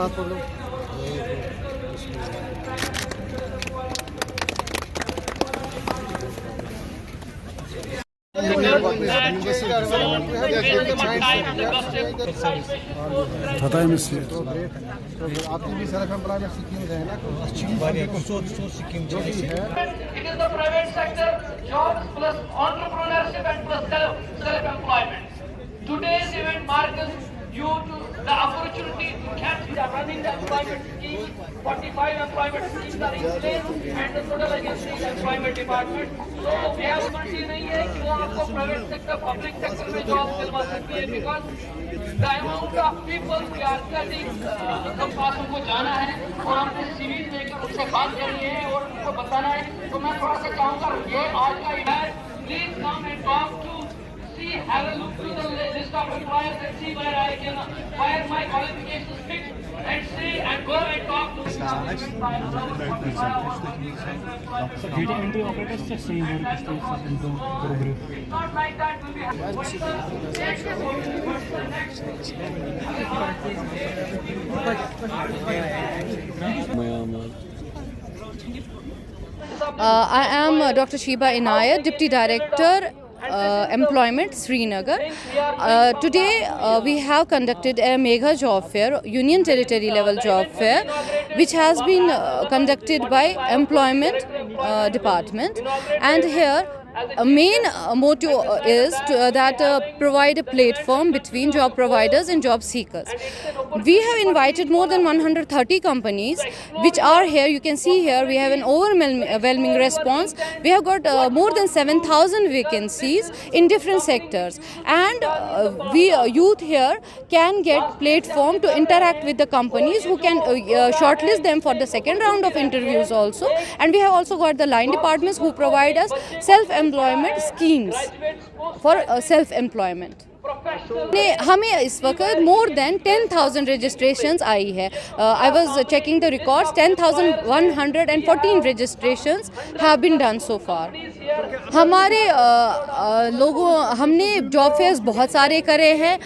सलात पढ़ लो। Hatay mısın? आपकी भी सेल्फ एम्प्लॉयमेंट स्कीम है ना, It is the private sector jobs plus entrepreneurship and plus self-employment. Today's event marks you to the opportunity to catch the running the employment scheme. 45 employment schemes are in place and the total agency is employment department. So reality नहीं है कि वो आपको private sector, public sector में job दिलवा सकती है because the amount of people we are cutting हम पासों को जाना है और हमने सीरीज लेकर उनसे बात करनी है और उनको बताना है। तो मैं थोड़ा सा चाहूँगा ये आज का event please come and talk to see, have a look to the list of employers and see where I can, where my qualifications fit, and see and go and talk to the data entry operators just saying here to stay not like that will be I am Dr. Sheba Inayat, Deputy Director, Employment, Srinagar. Today we have conducted a mega job fair, Union Territory level job fair, which has been conducted by Employment Department, and here a main motto is that provide a platform between job providers and job seekers. We have invited more than 130 companies which are here. You can see here we have an overwhelming response. We have got more than 7,000 vacancies in different sectors, and we youth here can get platform to interact with the companies who can shortlist them for the second round of interviews also. And we have also got the line departments who provide us self-employment schemes for self-employment. हमें इस वक्त more than 10,000 registrations आई है. I was checking the records. 10,114 registrations have been done so far. हमारे हमने job fears बहुत सारे करे हैं.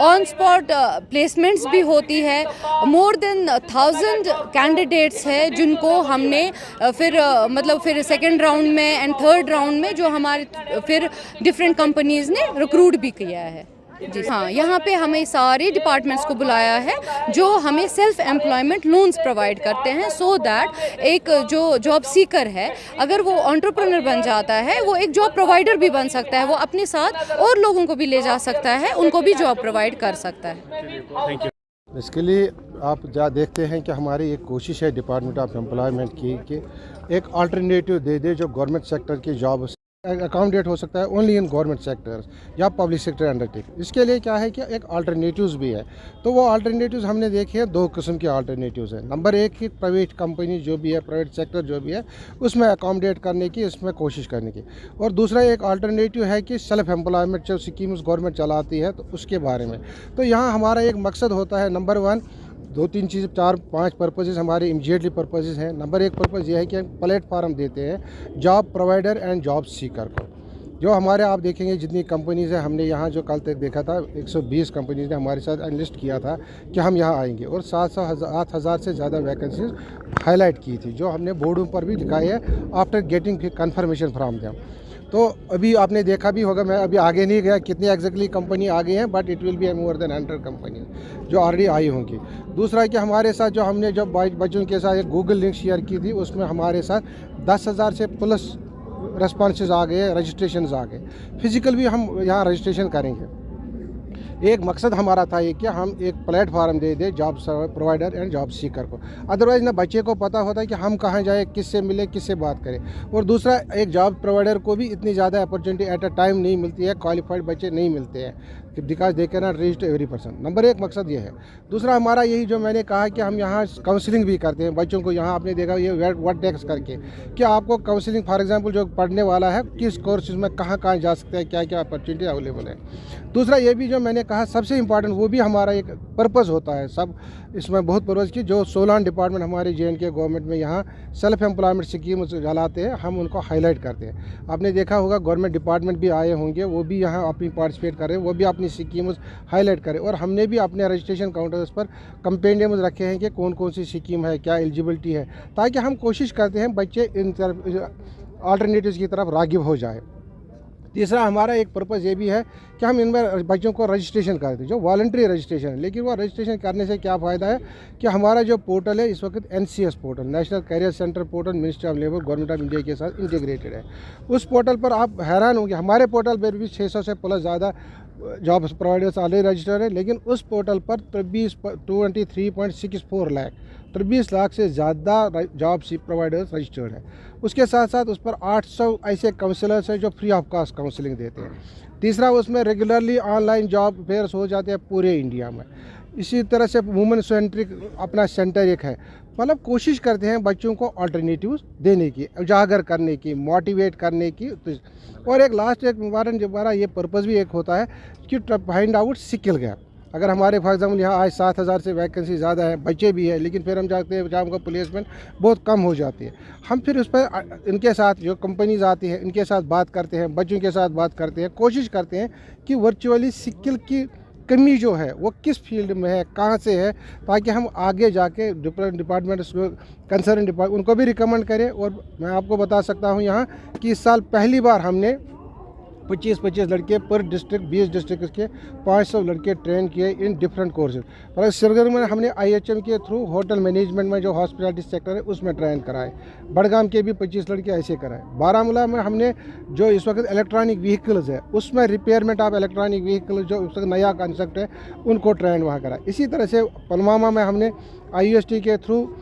ऑन स्पॉट प्लेसमेंट्स भी होती है. मोर देन 1,000 कैंडिडेट्स हैं जिनको हमने फिर सेकेंड राउंड में एंड थर्ड राउंड में जो हमारे फिर डिफरेंट कंपनीज ने रिक्रूट भी किया है. जी हाँ, यहाँ पे हमें सारे डिपार्टमेंट्स को बुलाया है जो हमें सेल्फ एम्प्लॉयमेंट लोन्स प्रोवाइड करते हैं, सो दैट एक जो जॉब सीकर है अगर वो एंटरप्रेन्योर बन जाता है वो एक जॉब प्रोवाइडर भी बन सकता है. वो अपने साथ और लोगों को भी ले जा सकता है, उनको भी जॉब प्रोवाइड कर सकता है. इसके लिए आप जहाँ देखते हैं कि हमारी एक कोशिश है डिपार्टमेंट ऑफ एम्प्लॉयमेंट की कि एक अल्टरनेटिव दे दे जो गवर्नमेंट सेक्टर की जॉब अकोमोडेट हो सकता है ओनली इन गवर्नमेंट सेक्टर्स या पब्लिक सेक्टर अंडरटेकिंग. इसके लिए क्या है कि एक अल्टरनेटिव्स भी है. तो वो अल्टरनेटिव्स हमने देखे हैं, दो किस्म के अल्टरनेटिव्स हैं. नंबर एक ही प्राइवेट कंपनी जो भी है, प्राइवेट सेक्टर जो भी है उसमें अकोमोडेट करने की, इसमें कोशिश करने की. और दूसरा एक अल्टरनेटिव है कि सेल्फ एम्प्लॉयमेंट जो स्कीम्स गवर्नमेंट चलाती है तो उसके बारे में. तो यहाँ हमारा एक मकसद होता है, नंबर 1 2 3 चीज़ 4 5 पर्पसेस हमारे इमीडिएटली पर्पसेस हैं. नंबर 1 पर्पस ये है कि हम प्लेटफार्म देते हैं job provider and job seeker को. जो हमारे आप देखेंगे जितनी कंपनीज़ हैं, हमने यहाँ जो कल तक देखा था 120 कंपनीज़ ने हमारे साथ एनलिस्ट किया था कि हम यहाँ आएंगे, और 7,000 से ज़्यादा वैकेंसीज हाईलाइट की थी जो हमने बोर्डों पर भी दिखाई है after getting confirmation from them. तो अभी आपने देखा भी होगा, मैं अभी आगे नहीं गया कितनी एग्जैक्टली कंपनी आ गई हैं, but it will be more than 100 company जो ऑलरेडी आई होंगी. दूसरा कि हमारे साथ जो हमने जब बच्चों के साथ एक गूगल लिंक शेयर की थी उसमें हमारे साथ 10,000 से प्लस रेस्पॉन्सेज आ गए, रजिस्ट्रेशन आ गए. फिज़िकल भी हम यहाँ रजिस्ट्रेशन करेंगे. एक मकसद हमारा था ये कि हम एक प्लेटफार्म दे दें job provider and job seeker को. अदरवाइज़ ना बच्चे को पता होता है कि हम कहाँ जाए, किससे मिले, किससे बात करें. और दूसरा एक जॉब प्रोवाइडर को भी इतनी ज़्यादा अपॉर्चुनिटी एट अ टाइम नहीं मिलती है, क्वालिफाइड बच्चे नहीं मिलते हैं because they can not reach to every person. Number 1 मकसद ये है. दूसरा हमारा यही जो मैंने कहा कि हम यहाँ काउंसलिंग भी करते हैं बच्चों को. यहाँ आपने देखा ये वर्ड टेक्स करके कि आपको काउंसलिंग फॉर एग्जांपल जो पढ़ने वाला है किस कोर्सेज में कहाँ जा सकता है, क्या क्या अपॉर्चुनिटी अवेलेबल है. दूसरा ये भी जो मैंने कहा सबसे इम्पॉर्टेंट वो भी हमारा एक पर्पज़ होता है, सब इसमें बहुत पर्पज़ की जो 16 डिपार्टमेंट हमारे JNK गवर्नमेंट में यहाँ सेल्फ एम्प्लॉयमेंट स्कीम चलाते हैं, हम उनको हाईलाइट करते हैं। आपने देखा होगा गवर्नमेंट डिपार्टमेंट भी आए होंगे, वो भी यहाँ अपनी पार्टिसिपेट कर रहे हैं, वो भी अपनी स्कीम हाईलाइट करें। और हमने भी अपने रजिस्ट्रेशन काउंटर्स पर कंपेंडियम रखे हैं कि कौन कौन सी स्कीम है, क्या एलिजिबिलिटी है, ताकि हम कोशिश करते हैं बच्चे इन तरफ अल्टरनेटिव्स की तरफ राग़िब हो जाए। तीसरा हमारा एक पर्पज़ ये भी है कि हम इनमें बच्चों को रजिस्ट्रेशन करते हैं, जो वॉलंटरी रजिस्ट्रेशन है। लेकिन वो रजिस्ट्रेशन करने से क्या फ़ायदा है कि हमारा जो पोर्टल है इस वक्त NCS portal, national career centre portal, ministry of labour government of India के साथ इंटीग्रेटेड है। उस पोर्टल पर आप हैरान होंगे, हमारे पोर्टल पर भी 600 से प्लस ज़्यादा जॉब प्रोवाइडर्स ऑलरेडी रजिस्टर्ड है, लेकिन उस पोर्टल पर 23.64 लाख 23 लाख से ज़्यादा जॉब प्रोवाइडर्स रजिस्टर्ड है। उसके साथ साथ उस पर 800 ऐसे काउंसलर्स हैं जो फ्री ऑफ कॉस्ट काउंसलिंग देते हैं। तीसरा, उसमें रेगुलरली ऑनलाइन जॉब फेयर्स हो जाते हैं पूरे इंडिया में। इसी तरह से वुमेन सेंट्रिक अपना सेंटर एक है। मतलब कोशिश करते हैं बच्चों को अल्टरनेटिव्स देने की, उजागर करने की, मोटिवेट करने की। और एक लास्ट एक इम्पॉर्टेंट हमारा ये पर्पज़ भी एक होता है कि फाइंड आउट स्किल गैप। अगर हमारे फॉर एग्जाम्पल यहाँ आज 7,000 से वैकेंसी ज़्यादा है, बच्चे भी है, लेकिन फिर हम जाते हैं जहाँ उनका प्लेसमेंट बहुत कम हो जाती है, हम फिर उस पर इनके साथ जो कंपनीज आती हैं इनके साथ बात करते हैं, बच्चों के साथ बात करते हैं, कोशिश करते हैं कि वर्चुअली स्किल की कमी जो है वो किस फील्ड में है, कहाँ से है, ताकि हम आगे जाके डिफरेंट डिपार्टमेंट कंसर्न डिपार्टमेंट उनको भी रिकमेंड करें। और मैं आपको बता सकता हूँ यहाँ कि इस साल पहली बार हमने 25-25 लड़के पर डिस्ट्रिक्ट 20 डिस्ट्रिक्ट के 500 लड़के ट्रेन किए इन डिफरेंट कोर्सेज। पर श्रीनगर में हमने IHM के थ्रू होटल मैनेजमेंट में जो हॉस्पिटलिटी सेक्टर है उसमें ट्रेन कराए। बड़गाम के भी 25 लड़के ऐसे कराए। बारामूला में हमने जो इस वक्त इलेक्ट्रॉनिक व्हीकल्स है उसमें रिपेयरमेंट ऑफ इलेक्ट्रॉनिक व्हीकल जो उस वक्त नया कंसेप्ट है उनको ट्रेन वहाँ कराए। इसी तरह से पुलवामा में हमने IUST के थ्रू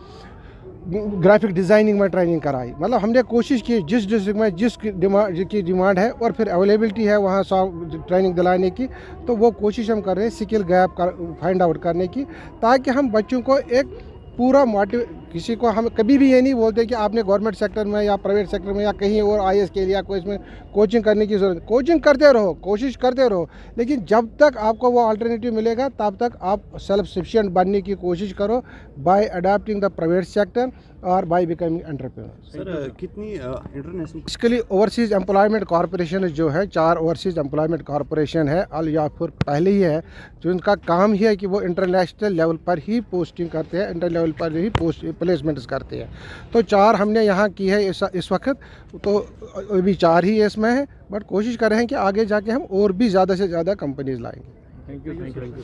ग्राफिक डिज़ाइनिंग में ट्रेनिंग कराई। मतलब हमने कोशिश की जिस डिस्ट्रिक्ट में जिसकी डिमांड है और फिर अवेलेबिलिटी है वहाँ ट्रेनिंग दिलाने की, तो वो कोशिश हम कर रहे हैं स्किल गैप फाइंड आउट करने की, ताकि हम बच्चों को एक पूरा किसी को हम कभी भी ये नहीं बोलते कि आपने गवर्नमेंट सेक्टर में या प्राइवेट सेक्टर में या कहीं और IAS के लिए या कोई इसमें कोचिंग करने की ज़रूरत। कोचिंग करते रहो, कोशिश करते रहो, लेकिन जब तक आपको वो अल्टरनेटिव मिलेगा तब तक आप सेल्फ सफिशिएंट बनने की कोशिश करो bye adopting the private sector और बाय बिकमिंग एंटरप्रेन्योर। सर कितनी international basically overseas employment corporation जो है, 4 ओवरसीज़ एम्प्लॉयमेंट कॉरपोरेशन है, अल याफुर पहले ही है, जो उनका काम ही है कि वो इंटरनेशनल लेवल पर ही पोस्टिंग करते हैं, इंटर लेवल पर ही प्लेसमेंट्स करते हैं। तो 4 हमने यहाँ की है इस वक्त, तो अभी 4 ही इसमें है, बट कोशिश कर रहे हैं कि आगे जाके हम और भी ज़्यादा से ज़्यादा कंपनीज लाएंगे। Thank you.